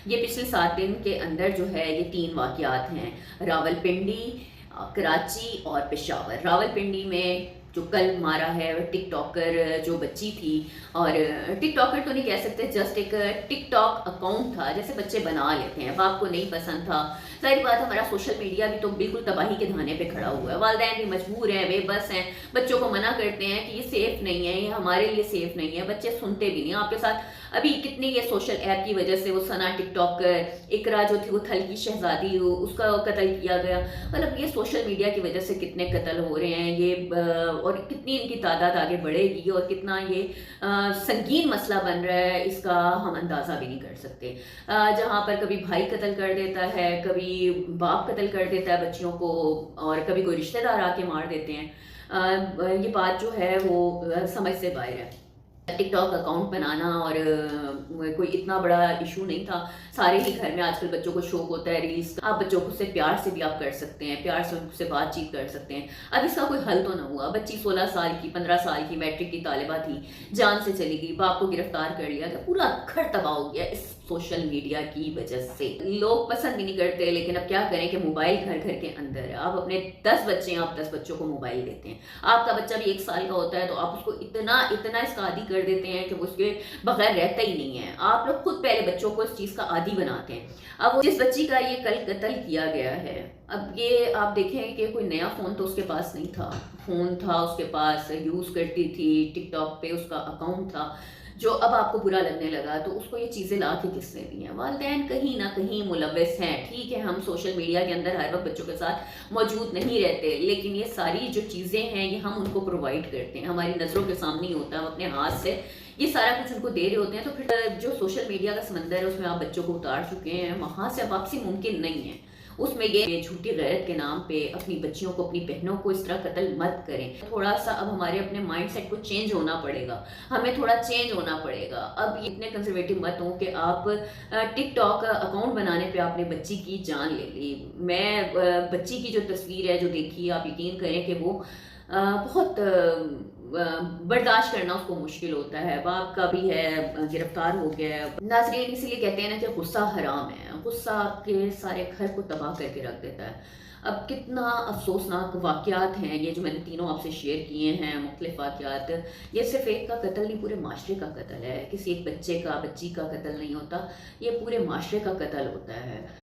یہ پچھلے 7 دن کے اندر جو ہے یہ 3 واقعات ہیں، راولپنڈی، کراچی اور پشاور۔ راولپنڈی میں جو کل مارا ہے ٹک ٹاکر جو بچی تھی، اور ٹک ٹاکر تو نہیں کہہ سکتے، جسٹ ایک ٹک ٹاک اکاؤنٹ تھا جیسے بچے بنا لیتے ہیں، باپ کو نہیں پسند تھا۔ ظاہر بات ہے ہمارا سوشل میڈیا بھی تو بالکل تباہی کے دھانے پہ کھڑا ہوا ہے، والدین بھی مجبور ہیں، بے بس ہیں، بچوں کو منع کرتے ہیں کہ یہ سیف نہیں ہے، یہ ہمارے لیے سیف نہیں ہے، بچے سنتے بھی نہیں۔ آپ کے ساتھ ابھی کتنی یہ سوشل ایپ کی وجہ سے وہ ثنا ٹک ٹاکر، اقرا جو تھی وہ تھل کی شہزادی، اس کا قتل کیا گیا، مطلب یہ سوشل میڈیا کی وجہ سے کتنے قتل ہو رہے ہیں یہ، اور کتنی ان کی تعداد آگے بڑھے گی اور کتنا یہ سنگین مسئلہ بن رہا ہے، اس کا ہم اندازہ بھی نہیں کر سکتے۔ جہاں پر کبھی بھائی قتل کر دیتا ہے، کبھی باپ قتل کر دیتا ہے بچیوں کو، اور کبھی کوئی رشتہ دار آ کے مار دیتے ہیں، یہ بات جو ہے وہ سمجھ سے باہر ہے۔ ٹک ٹاک اکاؤنٹ بنانا اور کوئی اتنا بڑا ایشو نہیں تھا، سارے ہی گھر میں آج کل بچوں کو شوق ہوتا ہے ریلز کا، آپ بچوں کو سے پیار سے بھی آپ کر سکتے ہیں، پیار سے ان سے بات چیت کر سکتے ہیں۔ اب اس کا کوئی حل تو نہ ہوا، بچی 16 سال کی، 15 سال کی میٹرک کی طالبہ تھی، جان سے چلی گئی، باپ کو گرفتار کر لیا گیا، پورا گھر تباہ ہو گیا اس سوشل میڈیا کی وجہ سے۔ لوگ پسند بھی نہیں کرتے، لیکن اب کیا کریں کہ موبائل گھر گھر کے اندر ہے۔ آپ اپنے 10 بچے ہیں، آپ 10 بچوں کو موبائل دیتے ہیں، آپ کا بچہ بھی 1 سال کا ہوتا ہے تو آپ اس کو اتنا اس کا عادی کر دیتے ہیں کہ وہ اس کے بغیر رہتا ہی نہیں ہے۔ آپ لوگ خود پہلے بچوں کو اس چیز کا عادی بناتے ہیں۔ اب جس بچی کا یہ کل قتل کیا گیا ہے، اب یہ آپ دیکھیں کہ کوئی نیا فون تو اس کے پاس نہیں تھا، فون تھا اس کے پاس، یوز کرتی تھی، ٹک ٹاک پہ اس کا اکاؤنٹ تھا، جو اب آپ کو برا لگنے لگا تو اس کو یہ چیزیں لا کے کس نے دی ہیں؟ والدین کہیں نہ کہیں ملوث ہیں۔ ٹھیک ہے ہم سوشل میڈیا کے اندر ہر وقت بچوں کے ساتھ موجود نہیں رہتے، لیکن یہ ساری جو چیزیں ہیں یہ ہم ان کو پرووائڈ کرتے ہیں، ہماری نظروں کے سامنے ہی ہوتا ہے، ہم اپنے ہاتھ سے یہ سارا کچھ ان کو دے رہے ہوتے ہیں، تو پھر جو سوشل میڈیا کا سمندر ہے اس میں آپ بچوں کو اتار چکے ہیں، وہاں سے واپسی ممکن نہیں ہے۔ اس میں یہ جھوٹی غیرت کے نام پہ اپنی بچیوں کو، اپنی بہنوں کو اس طرح قتل مت کریں۔ تھوڑا سا اب ہمارے اپنے مائنڈ سیٹ کو چینج ہونا پڑے گا، ہمیں تھوڑا چینج ہونا پڑے گا۔ اب اتنے کنزرویٹو مت ہوں کہ آپ ٹک ٹاک اکاؤنٹ بنانے پہ آپ نے بچی کی جان لے لی۔ میں بچی کی جو تصویر ہے جو دیکھی، آپ یقین کریں کہ وہ بہت برداشت کرنا اس کو مشکل ہوتا ہے۔ باپ کا بھی ہے، گرفتار ہو گیا ہے۔ ناظرین اس لیے کہتے ہیں نا کہ غصہ حرام ہے، غصہ آپ کے سارے گھر کو تباہ کر کے رکھ دیتا ہے۔ اب کتنا افسوسناک واقعات ہیں یہ جو میں نے تینوں آپ سے شیئر کیے ہیں، مختلف واقعات، یہ صرف ایک کا قتل نہیں، پورے معاشرے کا قتل ہے، کسی ایک بچے کا، بچی کا قتل نہیں ہوتا، یہ پورے معاشرے کا قتل ہوتا ہے۔